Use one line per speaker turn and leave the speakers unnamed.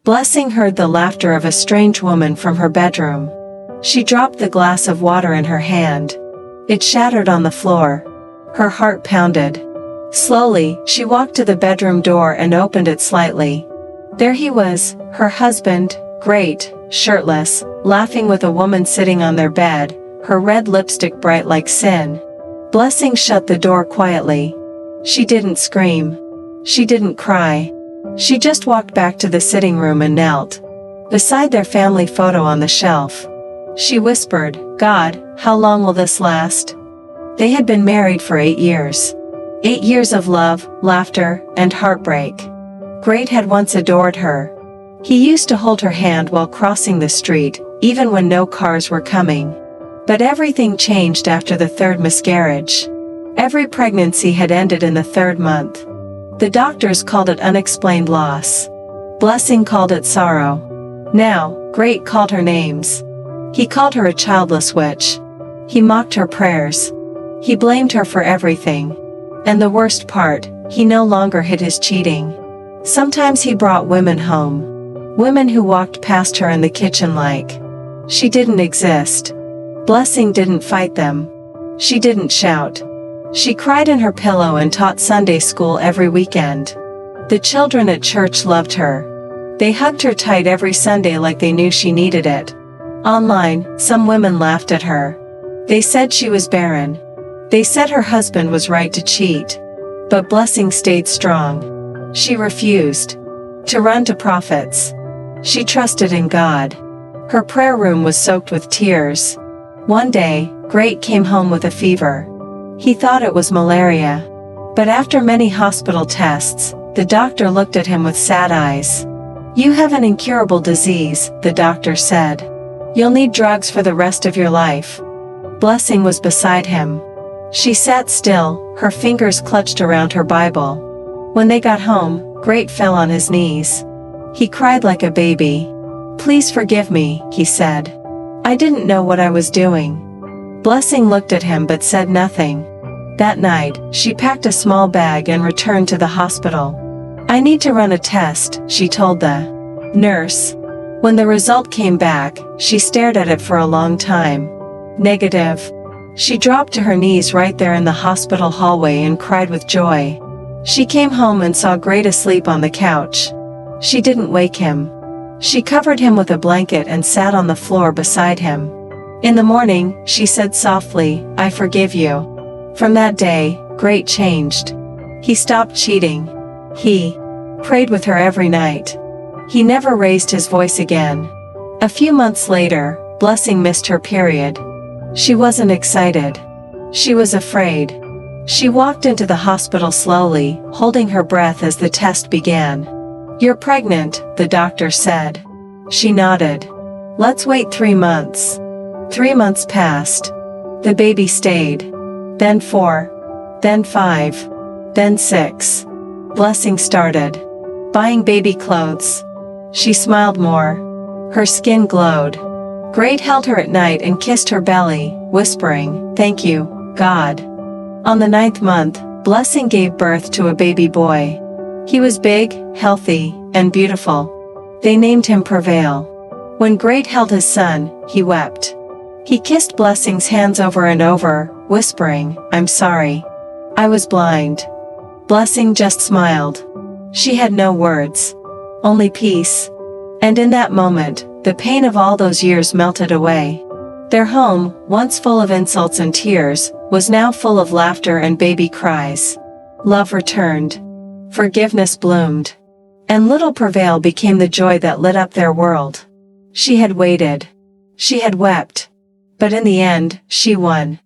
Blessing heard the laughter of a strange woman from her bedroom. She dropped the glass of water in her hand. It shattered on the floor. Her heart pounded. Slowly, she walked to the bedroom door and opened it slightly. There he was, her husband, great, shirtless, laughing with a woman sitting on their bed, her red lipstick bright like sin. Blessing shut the door quietly. She didn't scream. She didn't cry. She just walked back to the sitting room and knelt beside their family photo on the shelf. She whispered, "God, how long will this last?" They had been married for 8 years. 8 years of love, laughter, and heartbreak. Great had once adored her. He used to hold her hand while crossing the street, even when no cars were coming. But everything changed after the third miscarriage. Every pregnancy had ended in the third month. The doctors called it unexplained loss. Blessing called it sorrow. Now, Great called her names. He called her a childless witch. He mocked her prayers. He blamed her for everything. And the worst part, he no longer hid his cheating. Sometimes he brought women home. Women who walked past her in the kitchen like she didn't exist. Blessing didn't fight them. She didn't shout. She cried in her pillow and taught Sunday school every weekend. The children at church loved her. They hugged her tight every Sunday like they knew she needed it. Online, some women laughed at her. They said she was barren. They said her husband was right to cheat. But Blessing stayed strong. She refused to run to prophets. She trusted in God. Her prayer room was soaked with tears. One day, Great came home with a fever. He thought it was malaria. But after many hospital tests, the doctor looked at him with sad eyes. "You have an incurable disease," the doctor said. "You'll need drugs for the rest of your life." Blessing was beside him. She sat still, her fingers clutched around her Bible. When they got home, Great fell on his knees. He cried like a baby. "Please forgive me," he said. "I didn't know what I was doing." Blessing looked at him but said nothing. That night, she packed a small bag and returned to the hospital. "I need to run a test," she told the nurse. When the result came back, she stared at it for a long time. Negative. She dropped to her knees right there in the hospital hallway and cried with joy. She came home and saw Great asleep on the couch. She didn't wake him. She covered him with a blanket and sat on the floor beside him. In the morning, she said softly, "I forgive you." From that day, Great changed. He stopped cheating. He prayed with her every night. He never raised his voice again. A few months later, Blessing missed her period. She wasn't excited. She was afraid. She walked into the hospital slowly, holding her breath as the test began. "You're pregnant," the doctor said. She nodded. "Let's wait 3 months." 3 months passed. The baby stayed. Then 4. Then 5. Then 6. Blessing started buying baby clothes. She smiled more. Her skin glowed. Great held her at night and kissed her belly, whispering, "Thank you, God." On the 9th month, Blessing gave birth to a baby boy. He was big, healthy, and beautiful. They named him Prevail. When Great held his son, he wept. He kissed Blessing's hands over and over, whispering, "I'm sorry. I was blind." Blessing just smiled. She had no words. Only peace. And in that moment, the pain of all those years melted away. Their home, once full of insults and tears, was now full of laughter and baby cries. Love returned. Forgiveness bloomed. And little Prevail became the joy that lit up their world. She had waited. She had wept. But in the end, she won.